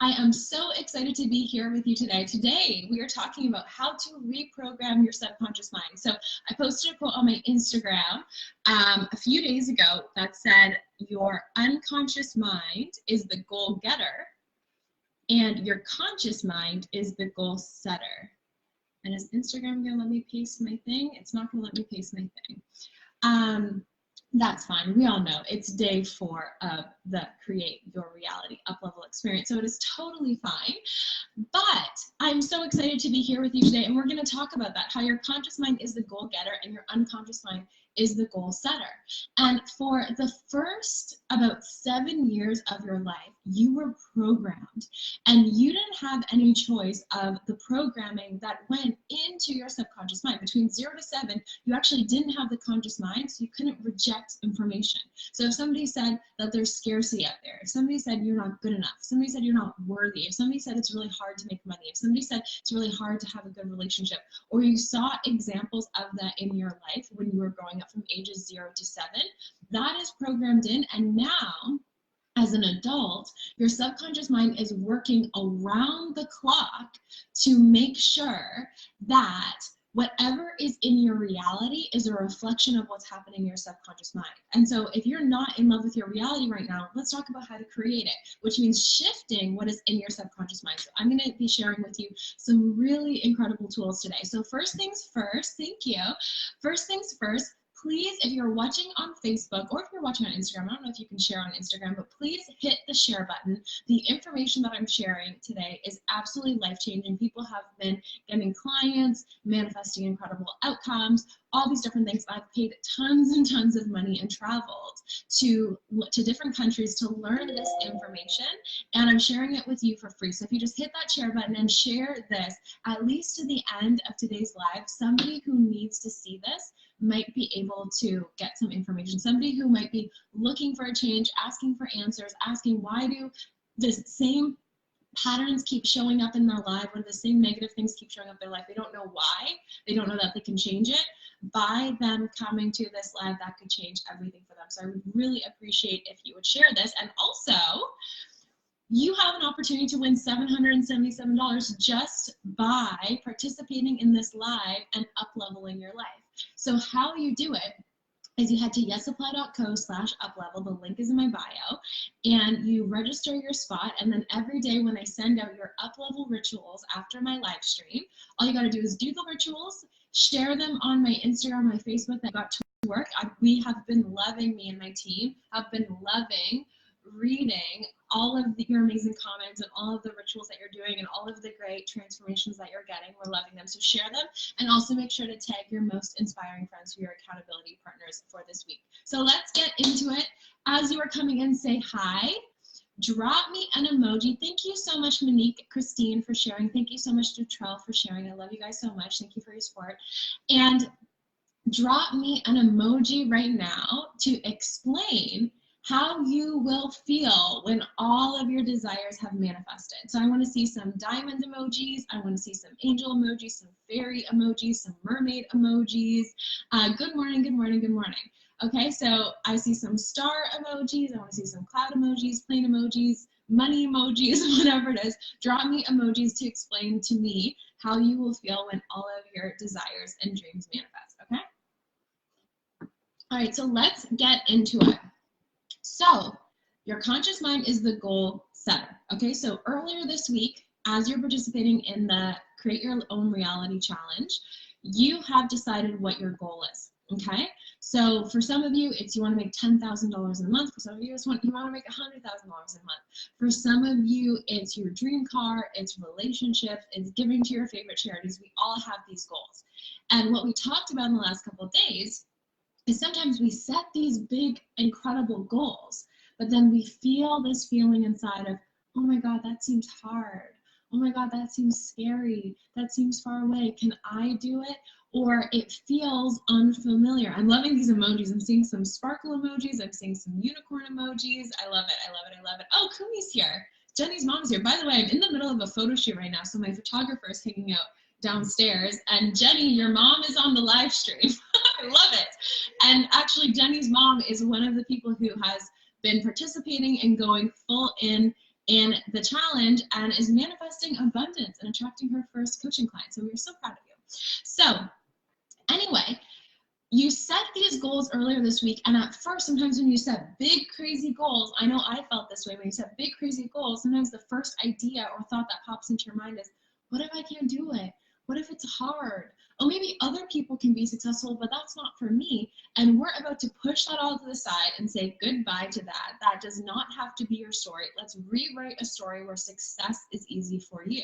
I am so excited to be here with you today. Today, we are talking about how to reprogram your subconscious mind. So I posted a quote on my Instagram a few days ago that said, your unconscious mind is the goal getter and your conscious mind is the goal setter. And is Instagram gonna let me paste my thing? It's not gonna let me paste my thing. That's fine. We all know it's day 4 of the Create Your Reality Uplevel experience, so it is totally fine. But I'm so excited to be here with you today, and we're going to talk about that, how your conscious mind is the goal getter and your unconscious mind is the goal setter. And for the first about 7 years of your life, you were programmed, and you didn't have any choice of the programming that went into your subconscious mind. Between 0 to 7, you actually didn't have the conscious mind, so you couldn't reject information. So if somebody said that there's scarcity out there, if somebody said you're not good enough, if somebody said you're not worthy, if somebody said it's really hard to make money, if somebody said it's really hard to have a good relationship, or you saw examples of that in your life when you were growing up from ages 0 to 7, that is programmed in. And now, as an adult, your subconscious mind is working around the clock to make sure that whatever is in your reality is a reflection of what's happening in your subconscious mind. And so if you're not in love with your reality right now, let's talk about how to create it, which means shifting what is in your subconscious mind. So I'm going to be sharing with you some really incredible tools today. So first things first, thank you. First things first, please, if you're watching on Facebook or if you're watching on Instagram, I don't know if you can share on Instagram, but please hit the share button. The information that I'm sharing today is absolutely life-changing. People have been getting clients, manifesting incredible outcomes, all these different things. I've paid tons and tons of money and traveled to different countries to learn this information, and I'm sharing it with you for free. So if you just hit that share button and share this, at least to the end of today's live, somebody who needs to see this might be able to get some information. Somebody who might be looking for a change, asking for answers, asking why do the same patterns keep showing up in their life, or the same negative things keep showing up in their life. They don't know why. They don't know that they can change it. By them coming to this live, that could change everything for them. So I would really appreciate if you would share this. And also, you have an opportunity to win $777 just by participating in this live and up-leveling your life. So how you do it is you head to yesapply.co/uplevel, the link is in my bio, and you register your spot, and then every day when I send out your up-level rituals after my live stream, all you gotta do is do the rituals, share them on my Instagram, my Facebook, that got to work. We have been loving, me and my team have been loving reading all of your amazing comments and all of the rituals that you're doing and all of the great transformations that you're getting. We're loving them. So share them, and also make sure to tag your most inspiring friends who are your accountability partners for this week. So let's get into it. As you are coming in, say hi. Drop me an emoji. Thank you so much, Monique, Christine, for sharing. Thank you so much, Dutrell, for sharing. I love you guys so much. Thank you for your support. And drop me an emoji right now to explain how you will feel when all of your desires have manifested. So I want to see some diamond emojis. I want to see some angel emojis, some fairy emojis, some mermaid emojis. Good morning, good morning, good morning. Okay, so I see some star emojis. I want to see some cloud emojis, plane emojis, money emojis, whatever it is. Drop me emojis to explain to me how you will feel when all of your desires and dreams manifest, okay? All right, so let's get into it. So your conscious mind is the goal setter. Okay, so earlier this week, as you're participating in the Create Your Own Reality Challenge, you have decided what your goal is. Okay, so for some of you, it's you want to make $10,000 a month. For some of you, it's you want to make $100,000 a month. For some of you, it's your dream car, it's relationships, it's giving to your favorite charities. We all have these goals. And what we talked about in the last couple of days is sometimes we set these big, incredible goals, but then we feel this feeling inside of, oh my God, that seems hard. Oh my God, that seems scary. That seems far away. Can I do it? Or it feels unfamiliar. I'm loving these emojis. I'm seeing some sparkle emojis. I'm seeing some unicorn emojis. I love it. I love it. I love it. Oh, Kumi's here. Jenny's mom's here. By the way, I'm in the middle of a photo shoot right now, so my photographer is hanging out downstairs, and Jenny, your mom, is on the live stream. I love it. And actually, Jenny's mom is one of the people who has been participating and going full in in the challenge and is manifesting abundance and attracting her first coaching client. So we're so proud of you. So anyway, you set these goals earlier this week, and at first, sometimes when you set big, crazy goals, I know I felt this way when you set big, crazy goals, sometimes the first idea or thought that pops into your mind is, what if I can't do it? What if it's hard? Or maybe other people can be successful, but that's not for me. And we're about to push that all to the side and say goodbye to that. That does not have to be your story. Let's rewrite a story where success is easy for you.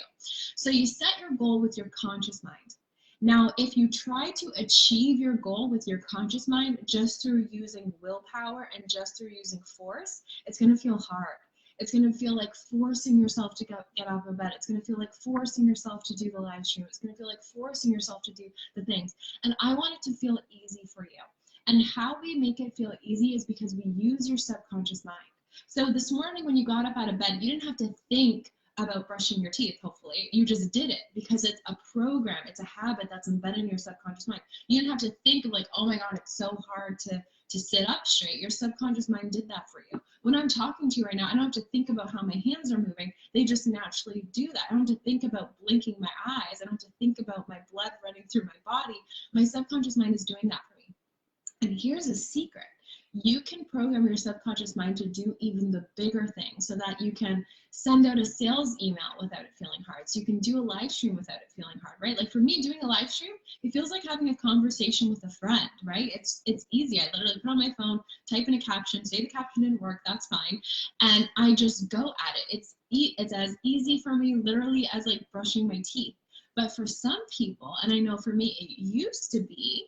So you set your goal with your conscious mind. Now, if you try to achieve your goal with your conscious mind just through using willpower and just through using force, it's going to feel hard. It's going to feel like forcing yourself to get out of bed. It's going to feel like forcing yourself to do the live stream. It's going to feel like forcing yourself to do the things. And I want it to feel easy for you. And how we make it feel easy is because we use your subconscious mind. So this morning when you got up out of bed, you didn't have to think about brushing your teeth, hopefully. You just did it because it's a program, it's a habit that's embedded in your subconscious mind. You didn't have to think of like, oh my God, it's so hard to sit up straight. Your subconscious mind did that for you. When I'm talking to you right now, I don't have to think about how my hands are moving. They just naturally do that. I don't have to think about blinking my eyes. I don't have to think about my blood running through my body. My subconscious mind is doing that for me. And here's a secret. You can program your subconscious mind to do even the bigger things so that you can send out a sales email without it feeling hard. So you can do a live stream without it feeling hard, right? Like for me, doing a live stream, it feels like having a conversation with a friend, right? It's easy. I literally put on my phone, type in a caption, say the caption didn't work, that's fine. And I just go at it. It's as easy for me literally as like brushing my teeth. But for some people, and I know for me, it used to be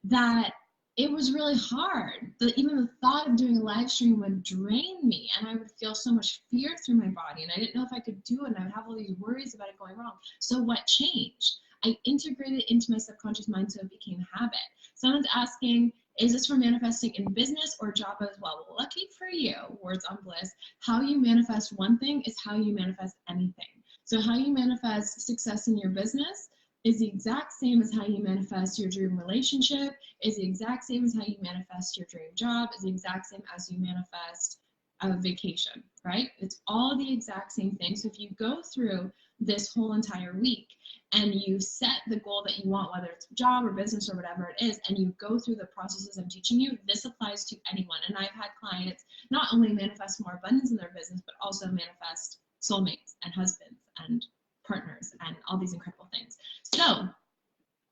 that it was really hard. Even the thought of doing a live stream would drain me, and I would feel so much fear through my body, and I didn't know if I could do it, and I would have all these worries about it going wrong. So what changed? I integrated it into my subconscious mind so it became a habit. Someone's asking, is this for manifesting in business or job as well? Well, lucky for you, words on bliss, how you manifest one thing is how you manifest anything. So how you manifest success in your business is the exact same as how you manifest your dream relationship, is the exact same as how you manifest your dream job, is the exact same as you manifest a vacation, right? It's all the exact same thing. So if you go through this whole entire week and you set the goal that you want, whether it's job or business or whatever it is, and you go through the processes I'm teaching you, this applies to anyone. And I've had clients not only manifest more abundance in their business, but also manifest soulmates and husbands and partners and all these incredible things. So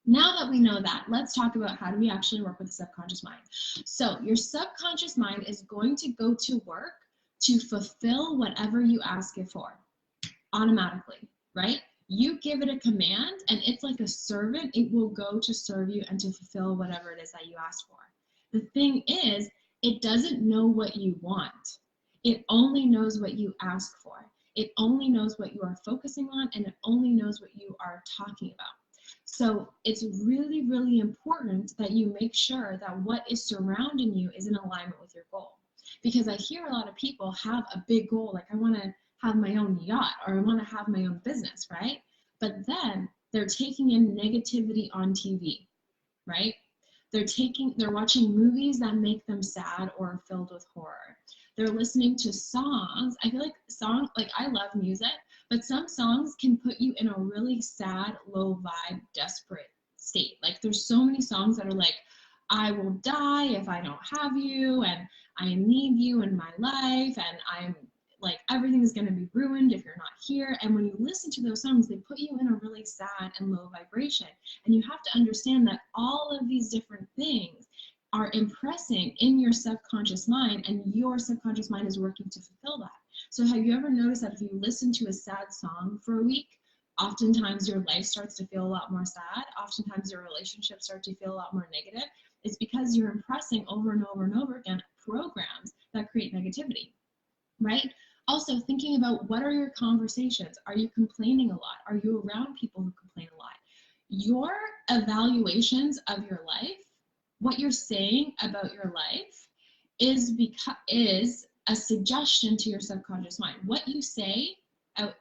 now that we know that, let's talk about how do we actually work with the subconscious mind. So your subconscious mind is going to go to work to fulfill whatever you ask it for automatically, right? You give it a command and it's like a servant. It will go to serve you and to fulfill whatever it is that you ask for. The thing is, it doesn't know what you want. It only knows what you ask for. It only knows what you are focusing on, and it only knows what you are talking about. So it's really, really important that you make sure that what is surrounding you is in alignment with your goal. Because I hear a lot of people have a big goal, like I want to have my own yacht or I want to have my own business, right? But then they're taking in negativity on TV, right? They're watching movies that make them sad or filled with horror. They're listening to songs. I feel like I love music, but some songs can put you in a really sad, low vibe, desperate state. Like there's so many songs that are like, I will die if I don't have you, and I need you in my life, and I'm like, everything is going to be ruined if you're not here. And when you listen to those songs, they put you in a really sad and low vibration. And you have to understand that all of these different things are impressing in your subconscious mind, and your subconscious mind is working to fulfill that. So have you ever noticed that if you listen to a sad song for a week, oftentimes your life starts to feel a lot more sad, oftentimes your relationships start to feel a lot more negative? It's because you're impressing over and over and over again programs that create negativity, right? Also thinking about, what are your conversations? Are you complaining a lot? Are you around people who complain a lot? Your evaluations of your life, what you're saying about your life, is a suggestion to your subconscious mind. What you say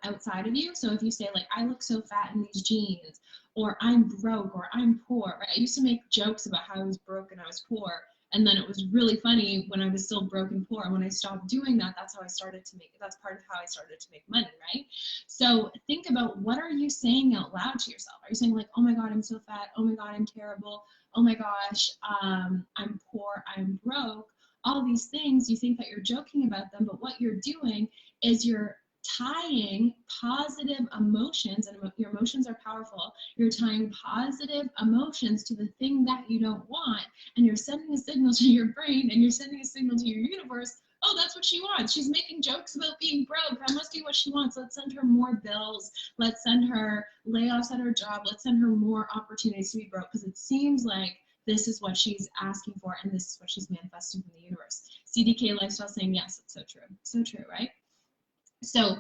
outside of you, so if you say like, I look so fat in these jeans, or I'm broke, or I'm poor, right? I used to make jokes about how I was broke and I was poor, And then it was really funny when I was still broke and poor. When I stopped doing that, that's part of how I started to make money, right? So think about, what are you saying out loud to yourself? Are you saying like, oh my God, I'm so fat. Oh my God, I'm terrible. Oh my gosh, I'm poor, I'm broke. All these things, you think that you're joking about them, but what you're doing is you're tying positive emotions, and your emotions are powerful. You're tying positive emotions to the thing that you don't want, and you're sending a signal to your brain, and you're sending a signal to your universe. Oh, that's what she wants. She's making jokes about being broke. That must be what she wants. Let's send her more bills. Let's send her layoffs at her job. Let's send her more opportunities to be broke, because it seems like this is what she's asking for, and this is what she's manifesting from the universe. CDK Lifestyle saying yes, it's so true. So true, right? So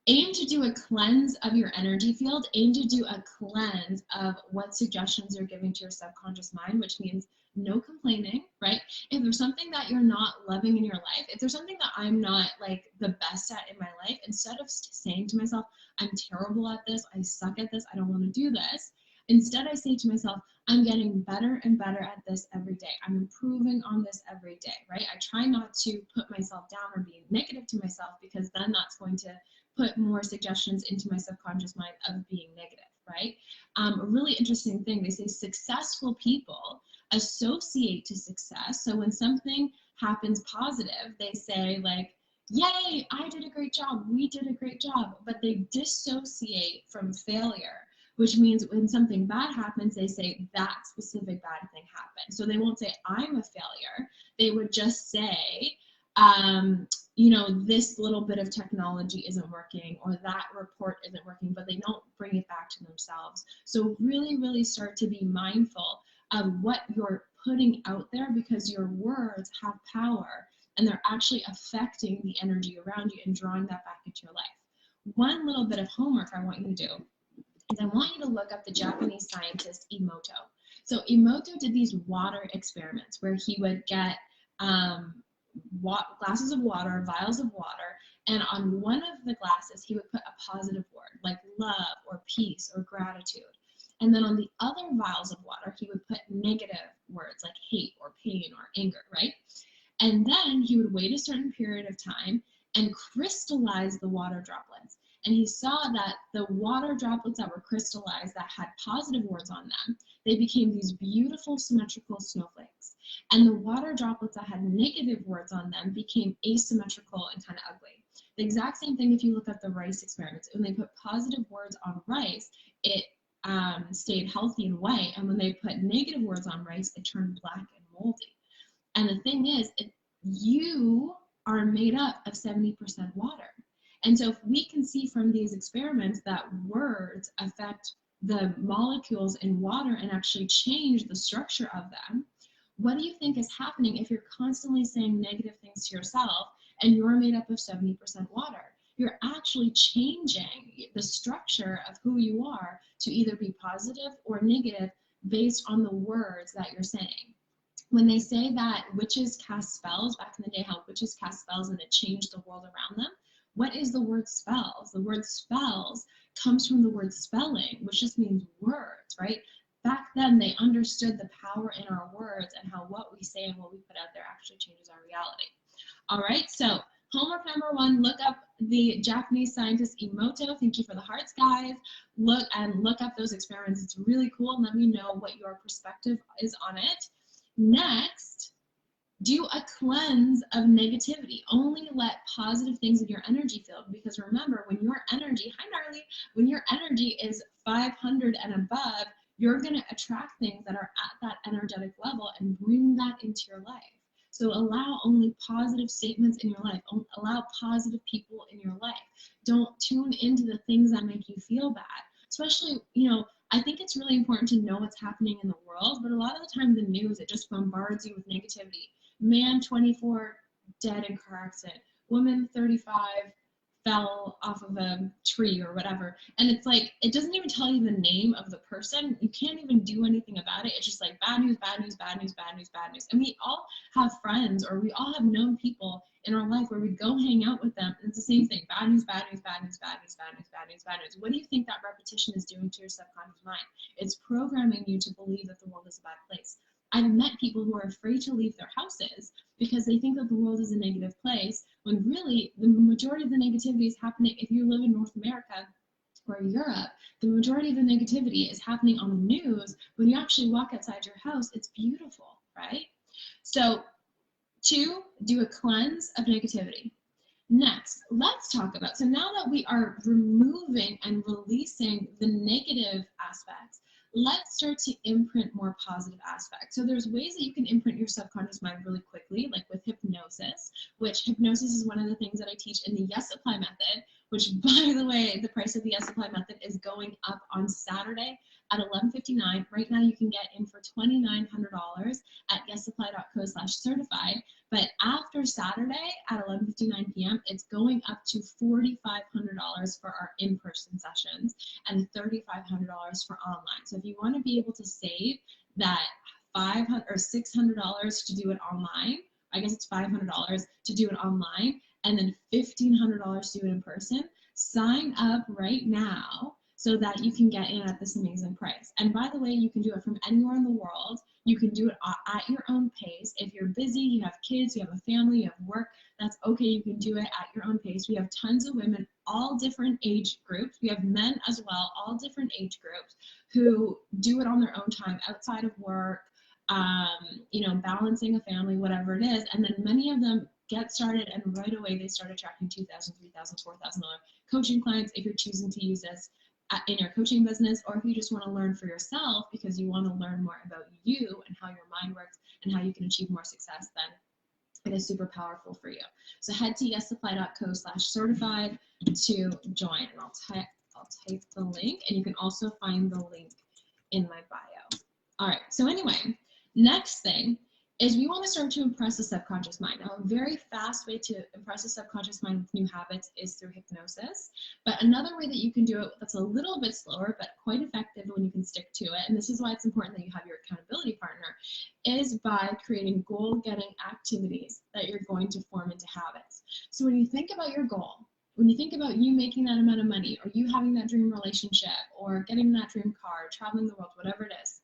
aim to do a cleanse of your energy field. Aim to do a cleanse of what suggestions you're giving to your subconscious mind, which means no complaining, right? If there's something that you're not loving in your life, if there's something that I'm not like the best at in my life, instead of saying to myself, I'm terrible at this, I suck at this, I don't want to do this, instead I say to myself, I'm getting better and better at this every day. I'm improving on this every day, right? I try not to put myself down or be negative to myself, because then that's going to put more suggestions into my subconscious mind of being negative, right? A really interesting thing, they say successful people associate to success. So when something happens positive, they say like, yay, I did a great job, we did a great job, but they dissociate from failure, which means when something bad happens, they say that specific bad thing happened. So they won't say I'm a failure. They would just say, you know, this little bit of technology isn't working, or that report isn't working, but they don't bring it back to themselves. So really, really start to be mindful of what you're putting out there, because your words have power, and they're actually affecting the energy around you and drawing that back into your life. One little bit of homework I want you to do is I want you to look up the Japanese scientist Emoto. So Emoto did these water experiments where he would get glasses of water, vials of water, and on one of the glasses he would put a positive word like love or peace or gratitude. And then on the other vials of water he would put negative words like hate or pain or anger, right? And then he would wait a certain period of time and crystallize the water droplets. And he saw that the water droplets that were crystallized that had positive words on them, they became these beautiful symmetrical snowflakes. And the water droplets that had negative words on them became asymmetrical and kind of ugly. The exact same thing if you look at the rice experiments. When they put positive words on rice, it stayed healthy and white. And when they put negative words on rice, it turned black and moldy. And the thing is, you are made up of 70% water. And so if we can see from these experiments that words affect the molecules in water and actually change the structure of them, what do you think is happening if you're constantly saying negative things to yourself and you're made up of 70% water? You're actually changing the structure of who you are to either be positive or negative based on the words that you're saying. When they say that witches cast spells, back in the day, how witches cast spells and it changed the world around them, what is the word spells? The word spells comes from the word spelling, which just means words, right? Back then, they understood the power in our words and how what we say and what we put out there actually changes our reality. All right, so homework number one, look up the Japanese scientist Emoto. Thank you for the hearts, guys. Look up those experiments. It's really cool. Let me know what your perspective is on it. Next, do a cleanse of negativity. Only let positive things in your energy field, because remember, when your energy, hi Gnarly, when your energy is 500 and above, you're going to attract things that are at that energetic level and bring that into your life. So allow only positive statements in your life. Allow positive people in your life. Don't tune into the things that make you feel bad. Especially, you know, I think it's really important to know what's happening in the world, but a lot of the time the news, it just bombards you with negativity. Man 24 dead in car accident. Woman 35 fell off of a tree or whatever. And it's like, it doesn't even tell you the name of the person. You can't even do anything about it. It's just like bad news, bad news, bad news, bad news, bad news. And we all have friends, or we all have known people in our life where we go hang out with them, and it's the same thing. Bad news, bad news, bad news, bad news, bad news, bad news, bad news. What do you think that repetition is doing to your subconscious mind? It's programming you to believe that the world is a bad place. I've met people who are afraid to leave their houses because they think that the world is a negative place, when really the majority of the negativity is happening. If you live in North America or Europe, the majority of the negativity is happening on the news. When you actually walk outside your house, it's beautiful, right? So 2, do a cleanse of negativity. Next, let's talk about, so now that we are removing and releasing the negative aspects, let's start to imprint more positive aspects. So there's ways that you can imprint your subconscious mind really quickly, like with hypnosis, which hypnosis is one of the things that I teach in the Yes Apply method, which, by the way, the price of the Yes Apply method is going up on Saturday at $11.59. Right now you can get in for $2,900 at yesapply.co/certified. But after Saturday at 11:59 p.m., it's going up to $4,500 for our in-person sessions and $3,500 for online. So if you want to be able to save that $500 or $600 to do it online, I guess it's $500 to do it online, and then $1,500 to do it in person, sign up right now so that you can get in at this amazing price. And by the way, you can do it from anywhere in the world. You can do it at your own pace. If you're busy, you have kids, you have a family, you have work, that's okay. You can do it at your own pace. We have tons of women, all different age groups. We have men as well, all different age groups, who do it on their own time outside of work, balancing a family, whatever it is. And then many of them get started, and right away they start attracting $2,000, $3,000, $4,000 coaching clients if you're choosing to use this in your coaching business, or if you just want to learn for yourself because you want to learn more about you and how your mind works and how you can achieve more success, then it is super powerful for you. So head to yesapply.co/certified to join, and I'll type the link, and you can also find the link in my bio. All right, so anyway, next thing is we want to start to impress the subconscious mind. Now, a very fast way to impress the subconscious mind with new habits is through hypnosis. But another way that you can do it that's a little bit slower but quite effective when you can stick to it, and this is why it's important that you have your accountability partner, is by creating goal-getting activities that you're going to form into habits. So when you think about your goal, when you think about you making that amount of money, or you having that dream relationship, or getting that dream car, traveling the world, whatever it is,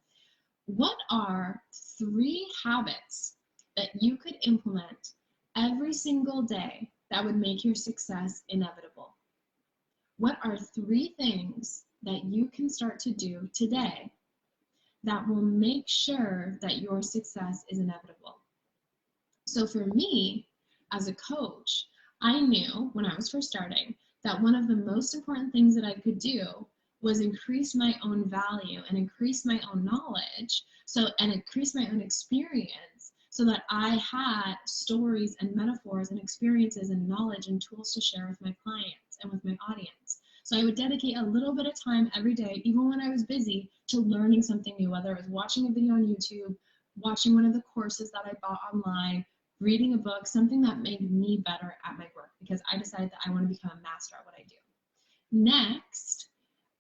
what are 3 habits that you could implement every single day that would make your success inevitable? What are 3 things that you can start to do today that will make sure that your success is inevitable? So for me, as a coach, I knew when I was first starting that one of the most important things that I could do was increase my own value and increase my own knowledge, and increase my own experience, so that I had stories and metaphors and experiences and knowledge and tools to share with my clients and with my audience. So I would dedicate a little bit of time every day, even when I was busy, to learning something new, whether it was watching a video on YouTube, watching one of the courses that I bought online, reading a book, something that made me better at my work, because I decided that I want to become a master at what I do. Next,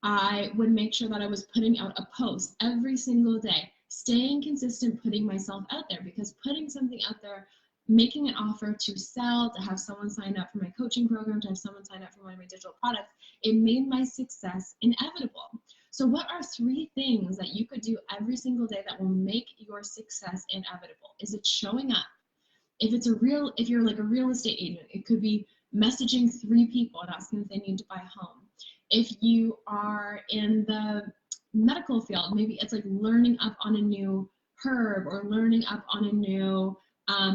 I would make sure that I was putting out a post every single day, staying consistent, putting myself out there, because putting something out there, making an offer to sell, to have someone sign up for my coaching program, to have someone sign up for one of my digital products, it made my success inevitable. So what are 3 things that you could do every single day that will make your success inevitable? Is it showing up? If you're like a real estate agent, it could be messaging 3 people and asking if they need to buy a home. If you are in the medical field, maybe it's like learning up on a new herb, or learning up on a new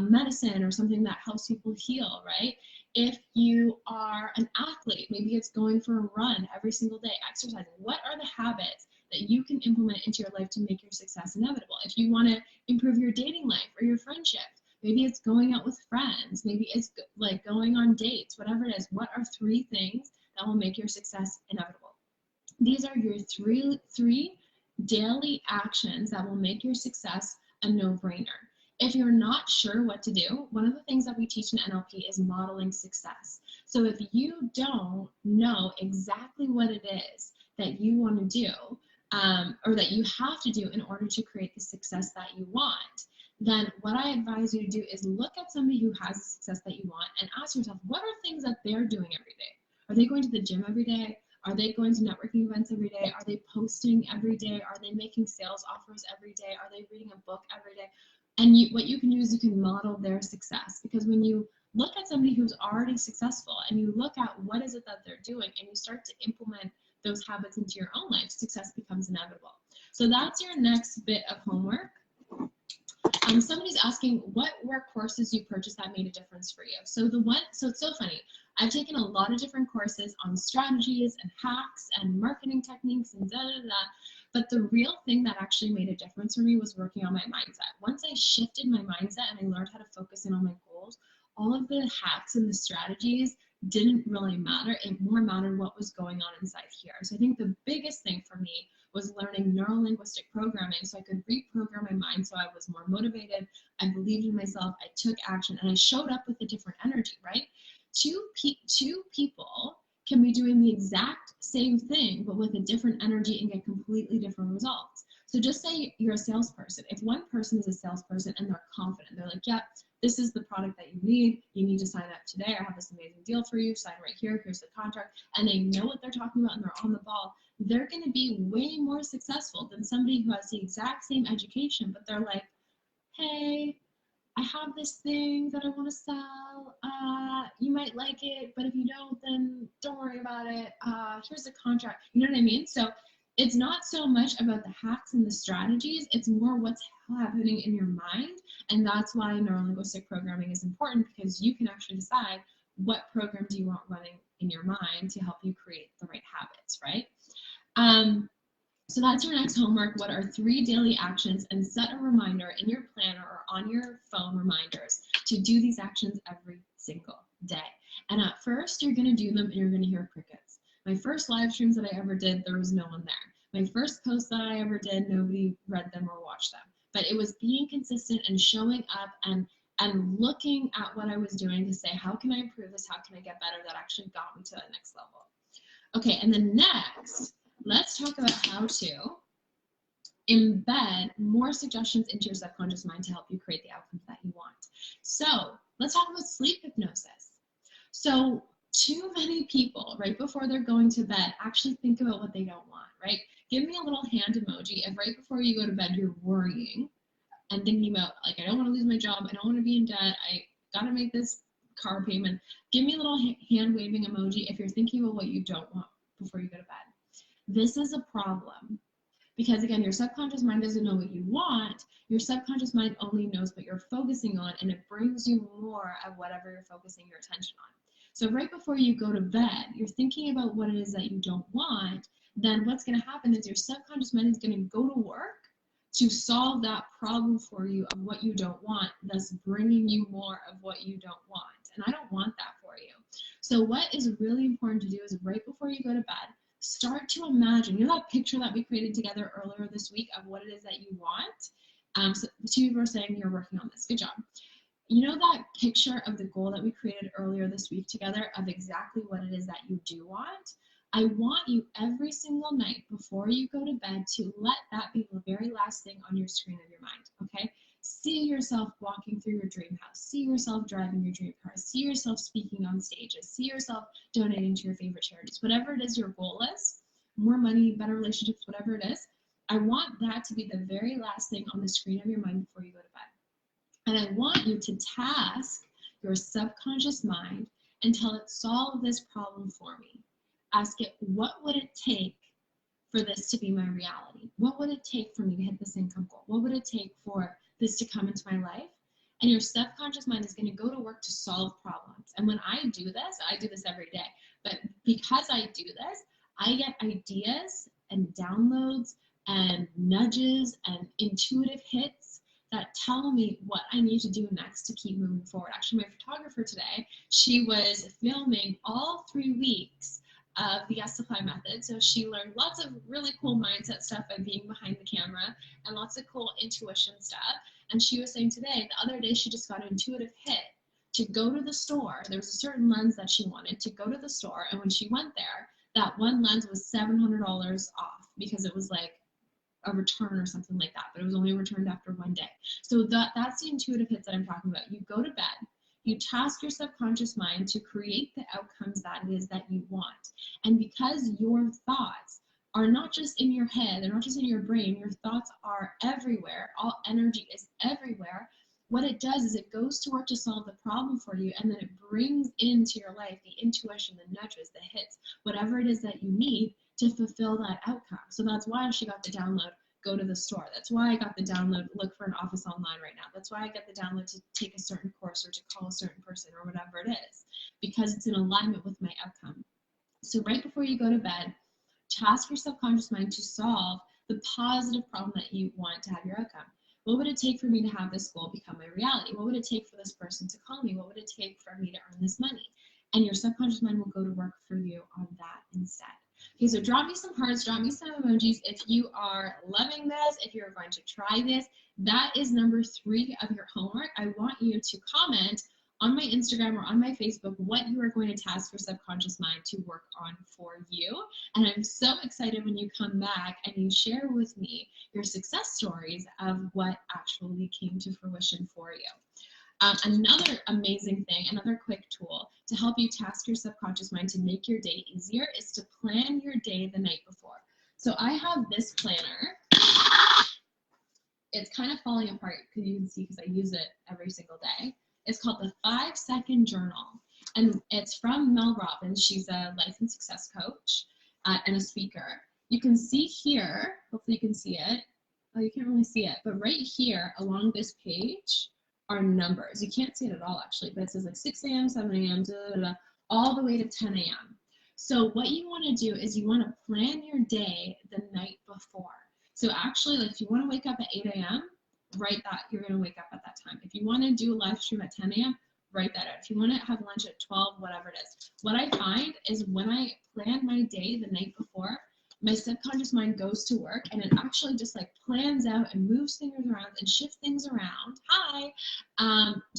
medicine, or something that helps people heal, right? If you are an athlete, maybe it's going for a run every single day, exercising. What are the habits that you can implement into your life to make your success inevitable? If you want to improve your dating life or your friendships, maybe it's going out with friends, maybe it's like going on dates, whatever it is. What are 3 things that will make your success inevitable? These are your three daily actions that will make your success a no-brainer. If you're not sure what to do, one of the things that we teach in NLP is modeling success. So if you don't know exactly what it is that you want to do, or that you have to do in order to create the success that you want, then what I advise you to do is look at somebody who has the success that you want and ask yourself, what are things that they're doing every day? Are they going to the gym every day? Are they going to networking events every day? Are they posting every day? Are they making sales offers every day? Are they reading a book every day? And what you can do is you can model their success, because when you look at somebody who's already successful and you look at what is it that they're doing and you start to implement those habits into your own life, success becomes inevitable. So that's your next bit of homework. Somebody's asking what were courses you purchased that made a difference for you. So it's so funny. I've taken a lot of different courses on strategies and hacks and marketing techniques and but the real thing that actually made a difference for me was working on my mindset. Once I shifted my mindset and I learned how to focus in on my goals, all of the hacks and the strategies didn't really matter. It more mattered what was going on inside here. So I think the biggest thing for me was learning neuro-linguistic programming so I could reprogram my mind so I was more motivated, I believed in myself, I took action, and I showed up with a different energy, right? Two people can be doing the exact same thing but with a different energy and get completely different results. So just say you're a salesperson. If one person is a salesperson and they're confident, they're like, yeah, this is the product that you need to sign up today, I have this amazing deal for you, sign right here, here's the contract, and they know what they're talking about and they're on the ball, they're going to be way more successful than somebody who has the exact same education, but they're like, hey, I have this thing that I want to sell. You might like it, but if you don't, then don't worry about it. Here's the contract. You know what I mean? So it's not so much about the hacks and the strategies. It's more what's happening in your mind. And that's why neurolinguistic programming is important, because you can actually decide what program do you want running in your mind to help you create the right habits, right? So that's your next homework. What are 3 daily actions? And set a reminder in your planner or on your phone reminders to do these actions every single day. And at first, you're going to do them and you're going to hear crickets. My first live streams that I ever did, there was no one there. My first posts that I ever did, nobody read them or watched them. But it was being consistent and showing up and looking at what I was doing to say, how can I improve this? How can I get better? That actually got me to that next level. Okay, and then next, let's talk about how to embed more suggestions into your subconscious mind to help you create the outcomes that you want. So let's talk about sleep hypnosis. So too many people, right before they're going to bed, actually think about what they don't want, right? Give me a little hand emoji if right before you go to bed you're worrying and thinking about, like, I don't want to lose my job, I don't want to be in debt, I gotta make this car payment. Give me a little hand waving emoji if you're thinking about what you don't want before you go to bed. This is a problem because, again, your subconscious mind doesn't know what you want. Your subconscious mind only knows what you're focusing on, and it brings you more of whatever you're focusing your attention on. So right before you go to bed, you're thinking about what it is that you don't want. Then what's going to happen is your subconscious mind is going to go to work to solve that problem for you of what you don't want, thus bringing you more of what you don't want. And I don't want that for you. So what is really important to do is right before you go to bed, start to imagine, you know that picture that we created together earlier this week of what it is that you want? So the 2 people are saying you're working on this. Good job. You know that picture of the goal that we created earlier this week together of exactly what it is that you do want? I want you every single night before you go to bed to let that be the very last thing on your screen of your mind, okay? See yourself walking through your dream house. See yourself driving your dream car. See yourself speaking on stages. See yourself donating to your favorite charities. Whatever it is your goal is, more money, better relationships, whatever it is, I want that to be the very last thing on the screen of your mind before you go to bed. And I want you to task your subconscious mind and tell it, solve this problem for me. Ask it, what would it take for this to be my reality? What would it take for me to hit this income goal? What would it take for this to come into my life? And your subconscious mind is going to go to work to solve problems. And when I do this every day. But because I do this, I get ideas and downloads and nudges and intuitive hits that tell me what I need to do next to keep moving forward. Actually, my photographer today, she was filming all 3 weeks of the Yes Supply method. So she learned lots of really cool mindset stuff by being behind the camera and lots of cool intuition stuff. And she was saying today, the other day, she just got an intuitive hit to go to the store. There was a certain lens that she wanted to go to the store. And when she went there, that one lens was $700 off because it was like a return or something like that, but it was only returned after 1 day. So that's the intuitive hits that I'm talking about. You go to bed, You task your subconscious mind to create the outcomes that it is that you want. And because your thoughts are not just in your head, they're not just in your brain, your thoughts are everywhere, all energy is everywhere. What it does is it goes to work to solve the problem for you, and then it brings into your life the intuition, the nudges, the hits, whatever it is that you need to fulfill that outcome. So that's why she got the download, go to the store. That's why I got the download, look for an office online right now. That's why I got the download to take a certain course or to call a certain person or whatever it is, because it's in alignment with my outcome. So right before you go to bed, task your subconscious mind to solve the positive problem that you want to have your outcome. What would it take for me to have this goal become my reality? What would it take for this person to call me? What would it take for me to earn this money? And your subconscious mind will go to work for you on that instead. Okay, so drop me some hearts, drop me some emojis if you are loving this, if you're going to try this. That is number 3 of your homework. I want you to comment on my Instagram or on my Facebook what you are going to task your subconscious mind to work on for you. And I'm so excited when you come back and you share with me your success stories of what actually came to fruition for you. Another amazing thing, another quick tool to help you task your subconscious mind to make your day easier is to plan your day the night before. So I have this planner. It's kind of falling apart because you can see because I use it every single day. It's called the 5-Second Journal, and it's from Mel Robbins. She's a life and success coach and a speaker. You can see here, hopefully you can see it. Oh, you can't really see it, but right here along this page are numbers. You can't see it at all actually, but it says like 6 a.m., 7 a.m., all the way to 10 a.m. So what you want to do is you want to plan your day the night before. So actually, like if you want to wake up at 8 a.m., write that you're going to wake up at that time. If you want to do a live stream at 10 a.m., write that out. If you want to have lunch at 12, whatever it is. What I find is when I plan my day the night before, my subconscious mind goes to work and it actually just like plans out and moves things around and shifts things around,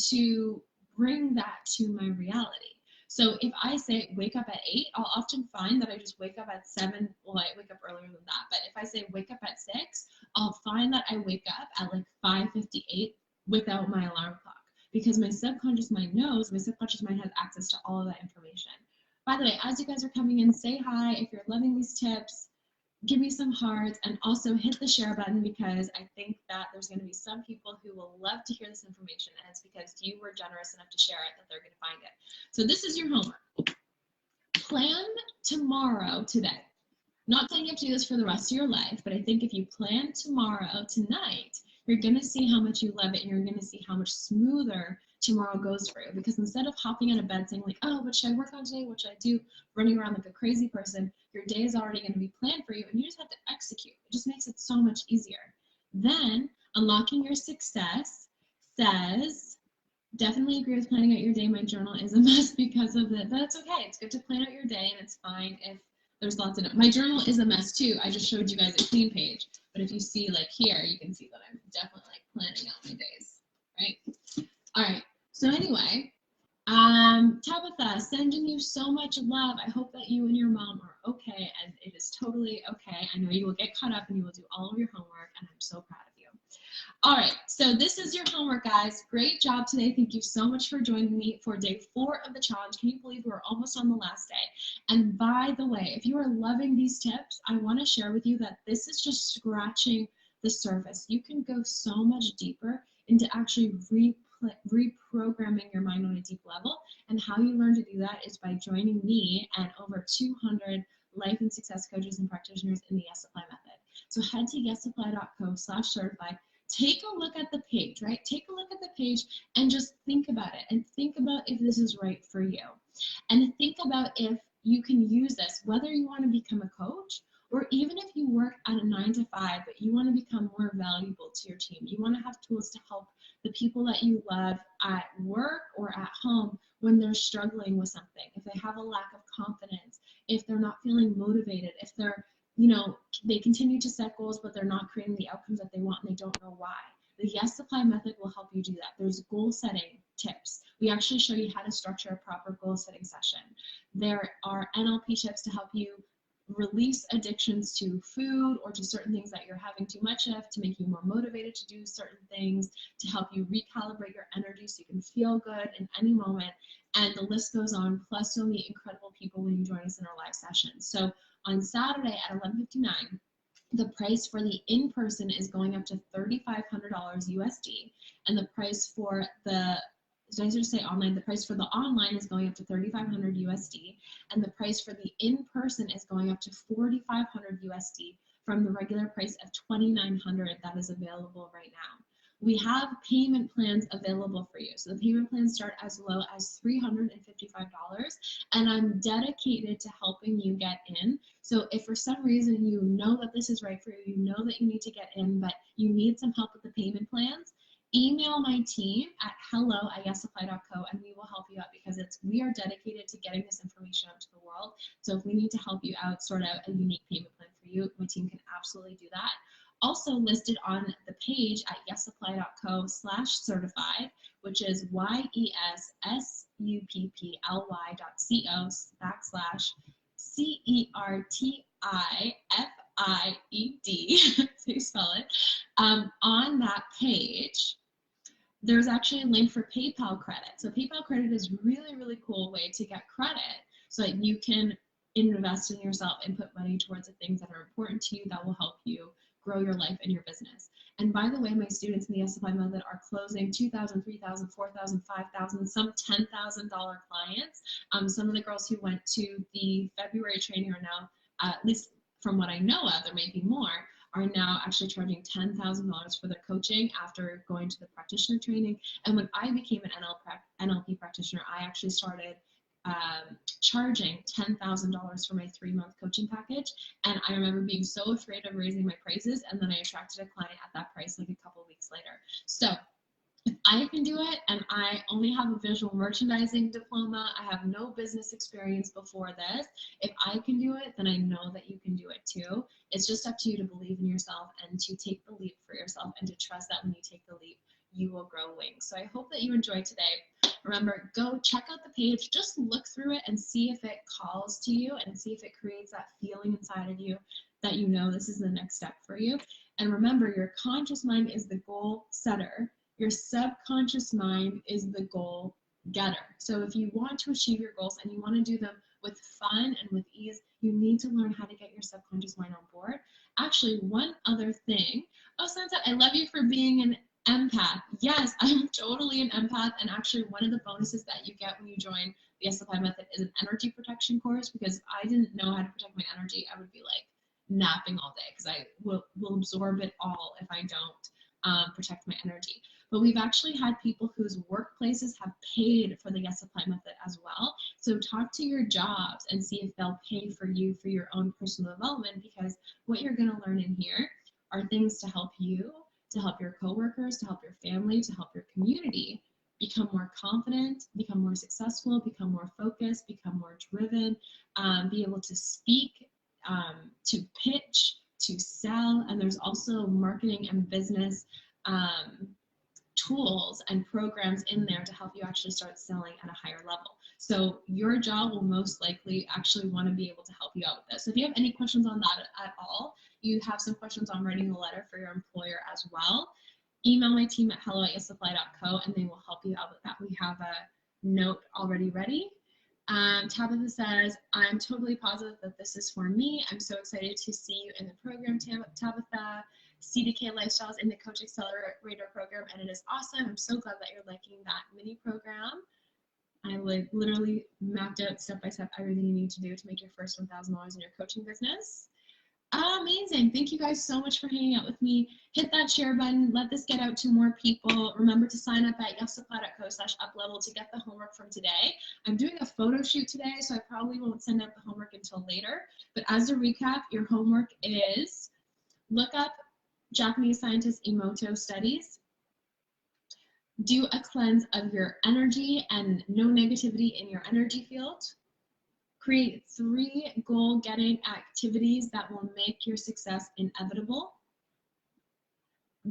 to bring that to my reality. So if I say wake up at 8, I'll often find that I just wake up at 7. Well, I wake up earlier than that. But if I say wake up at 6, I'll find that I wake up at like 5:58 without my alarm clock, because my subconscious mind knows, my subconscious mind has access to all of that information. By the way, as you guys are coming in, say hi. If you're loving these tips, give me some hearts, and also hit the share button, because I think that there's going to be some people who will love to hear this information, and it's because you were generous enough to share it that they're going to find it. So this is your homework. Plan tomorrow today. Not saying you have to do this for the rest of your life, but I think if you plan tomorrow tonight, you're going to see how much you love it, and you're going to see how much smoother tomorrow goes for you. Because instead of hopping out of bed saying like, oh, what should I work on today? What should I do? Running around like a crazy person, your day is already going to be planned for you, and you just have to execute. It just makes it so much easier. Then unlocking your success says, definitely agree with planning out your day. My journal is a mess because of it, but it's okay. It's good to plan out your day, and it's fine if there's lots in it. My journal is a mess too. I just showed you guys a clean page, but if you see like here, you can see that I'm definitely like planning out my days, right? All right, so anyway, Tabitha, sending you so much love. I hope that you and your mom are okay, and it is totally okay. I know you will get caught up and you will do all of your homework, and I'm so proud of you. All right, so this is your homework, guys. Great job today. Thank you so much for joining me for day 4 of the challenge. Can you believe we're almost on the last day? And by the way, if you are loving these tips, I want to share with you that this is just scratching the surface. You can go so much deeper into actually reprogramming your mind on a deep level. And how you learn to do that is by joining me and over 200 life and success coaches and practitioners in the Yes Apply method. So head to yesapply.co/certify. Take a look at the page, right? Take a look at the page and just think about it, and think about if this is right for you. And think about if you can use this, whether you want to become a coach or even if you work at a 9-to-5, but you want to become more valuable to your team. You want to have tools to help the people that you love at work or at home when they're struggling with something, if they have a lack of confidence, if they're not feeling motivated, if they're, they continue to set goals, but they're not creating the outcomes that they want and they don't know why. The Yes Apply method will help you do that. There's goal setting tips. We actually show you how to structure a proper goal setting session. There are NLP tips to help you release addictions to food or to certain things that you're having too much of, to make you more motivated to do certain things, to help you recalibrate your energy so you can feel good in any moment. And the list goes on. Plus, you'll meet incredible people when you join us in our live sessions. So on Saturday at 11:59, the price for the in-person is going up to $3,500 USD, and the price for the, so I should say online, the price for the online is going up to $3,500 USD, and the price for the in-person is going up to $4,500 USD from the regular price of $2,900 that is available right now. We have payment plans available for you. So the payment plans start as low as $355, and I'm dedicated to helping you get in. So if for some reason you know that this is right for you, you know that you need to get in, but you need some help with the payment plans, email my team at hello@yesapply.co and we will help you out, because we are dedicated to getting this information out to the world. So if we need to help you out, sort out a unique payment plan for you, my team can absolutely do that. Also listed on the page at yesapply.co/certified, which is YESSUPPLY.co/CERTIFIED, so you spell it. On that page, there's actually a link for PayPal credit. So PayPal credit is really, really cool way to get credit so that you can invest in yourself and put money towards the things that are important to you that will help you grow your life and your business. And by the way, my students in the Supply Method are closing $2,000, $3,000, $4,000, $5,000, some $10,000 clients. Some of the girls who went to the February training are now, at least from what I know of, there may be more, are now actually charging $10,000 for their coaching after going to the practitioner training. And when I became an NLP practitioner, I actually started charging $10,000 for my 3-month coaching package. And I remember being so afraid of raising my prices, and then I attracted a client at that price like a couple weeks later. So if I can do it, and I only have a visual merchandising diploma, I have no business experience before this, if I can do it, then I know that you can do it too. It's just up to you to believe in yourself and to take the leap for yourself, and to trust that when you take the leap, you will grow wings. So I hope that you enjoyed today. Remember, go check out the page, just look through it and see if it calls to you, and see if it creates that feeling inside of you that you know this is the next step for you. And remember, your conscious mind is the goal setter. Your subconscious mind is the goal getter. So if you want to achieve your goals and you want to do them with fun and with ease, you need to learn how to get your subconscious mind on board. Actually, one other thing. Oh, Sansa, I love you for being an empath. Yes, I'm totally an empath, and actually one of the bonuses that you get when you join the Supply Method is an energy protection course, because I didn't know how to protect my energy. I would be like napping all day because I will absorb it all if I don't protect my energy. But we've actually had people whose workplaces have paid for the Supply Method as well. So talk to your jobs and see if they'll pay for you for your own personal development, because what you're going to learn in here are things to help you, to help your coworkers, to help your family, to help your community become more confident, become more successful, become more focused, become more driven, be able to speak, to pitch, to sell. And there's also marketing and business tools and programs in there to help you actually start selling at a higher level. So your job will most likely actually want to be able to help you out with this. So if you have any questions on that at all, you have some questions on writing a letter for your employer as well, email my team at hello@yesapply.co and they will help you out with that. We have a note already ready. Tabitha says, I'm totally positive that this is for me. I'm so excited to see you in the program, Tabitha. CDK Lifestyles in the Coach Accelerator program, and it is awesome. I'm so glad that you're liking that mini program. I like literally mapped out step by step everything you need to do to make your first $1,000 in your coaching business. Amazing. Thank you guys so much for hanging out with me. Hit that share button. Let this get out to more people. Remember to sign up at yesapply.co/uplevel to get the homework from today. I'm doing a photo shoot today, so I probably won't send out the homework until later. But as a recap, your homework is look up Japanese scientist Emoto studies, do a cleanse of your energy and no negativity in your energy field, create 3 goal-getting activities that will make your success inevitable,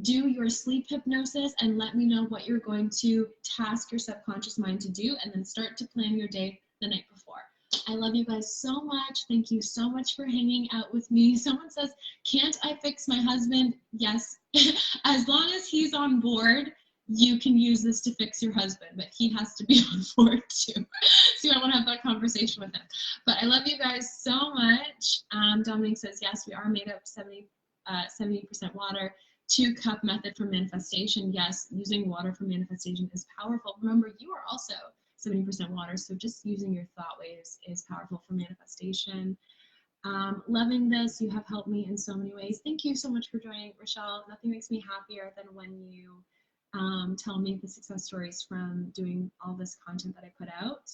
do your sleep hypnosis and let me know what you're going to task your subconscious mind to do, and then start to plan your day the night before. I love you guys so much. Thank you so much for hanging out with me. Someone says, can't I fix my husband? Yes. As long as he's on board, you can use this to fix your husband, but he has to be on board too. So I want to have that conversation with him. But I love you guys so much. Dominique says, yes, we are made up 70% water. 2-cup method for manifestation. Yes, using water for manifestation is powerful. Remember, you are also 70% water, so just using your thought waves is powerful for manifestation. Loving this. You have helped me in so many ways. Thank you so much for joining, Rochelle. Nothing makes me happier than when you tell me the success stories from doing all this content that I put out.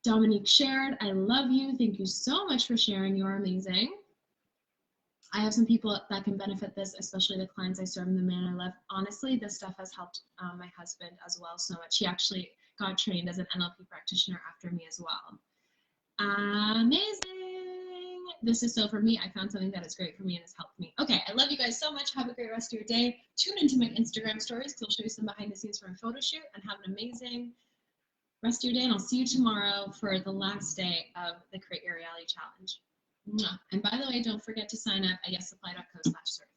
Dominique shared, I love you. Thank you so much for sharing. You're amazing. I have some people that can benefit this, especially the clients I serve and the man I love. Honestly, this stuff has helped my husband as well so much. He actually got trained as an NLP practitioner after me as well. Amazing. This is so for me. I found something that is great for me and has helped me. Okay, I love you guys so much. Have a great rest of your day. Tune into my Instagram stories because I'll show you some behind the scenes from a photo shoot, and have an amazing rest of your day. And I'll see you tomorrow for the last day of the Create Your Reality Challenge. And by the way, don't forget to sign up at yessupply.co/certified.